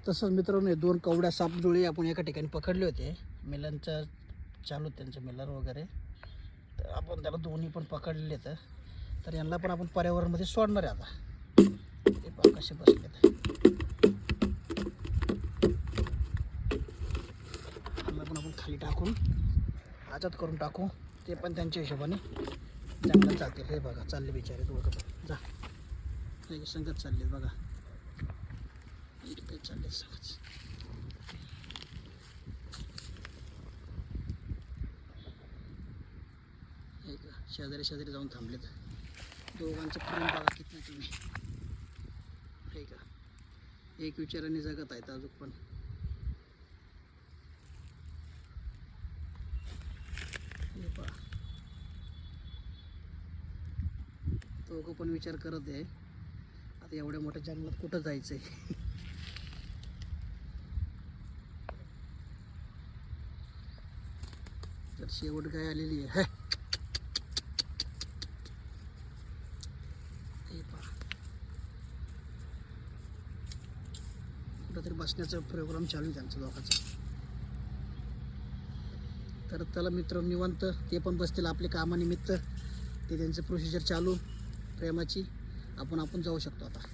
तसंच मित्रांनो 2 कवड्या सापजुळी आपण एका ठिकाणी पकडले होते. मिलनचं चालू त्यांचं मिलर वगैरे, तर आपण त्याला दोन्ही पण पकडलेले तर यांना पण आपण पर्यावरणामध्ये सोडणार आहे आता. ते पहा कसे बसलेत. यांना पण आपण खाली टाकून आजाद करून टाकू. ते पण त्यांच्या हिशोबाने जंगलात जातील. हे बघा चालले बिचारे दोघं पण. जा हे संगत चाललेत बघा. काही चालले संगत. शेजारी शेजारी जाऊन थांबलेत. दोघांचं प्रेम बघा किती तुम्ही. हे का एक विचाराने जगत आहेत अजून पण. हे पहा दोघं पण विचार करत आहे आता एवढ्या मोठ्या जंगलात कुठं जायचंय. तर शेवट काय आलेली आहे. कुठंतरी बसण्याचा प्रोग्राम चालू आहे त्यांचा दोघांचा. तर त्याला मित्र निवांत ते पण बसतील आपले कामानिमित्त. ते त्यांचं प्रोसिजर चालू प्रेमाची. आपण जाऊ शकतो आता.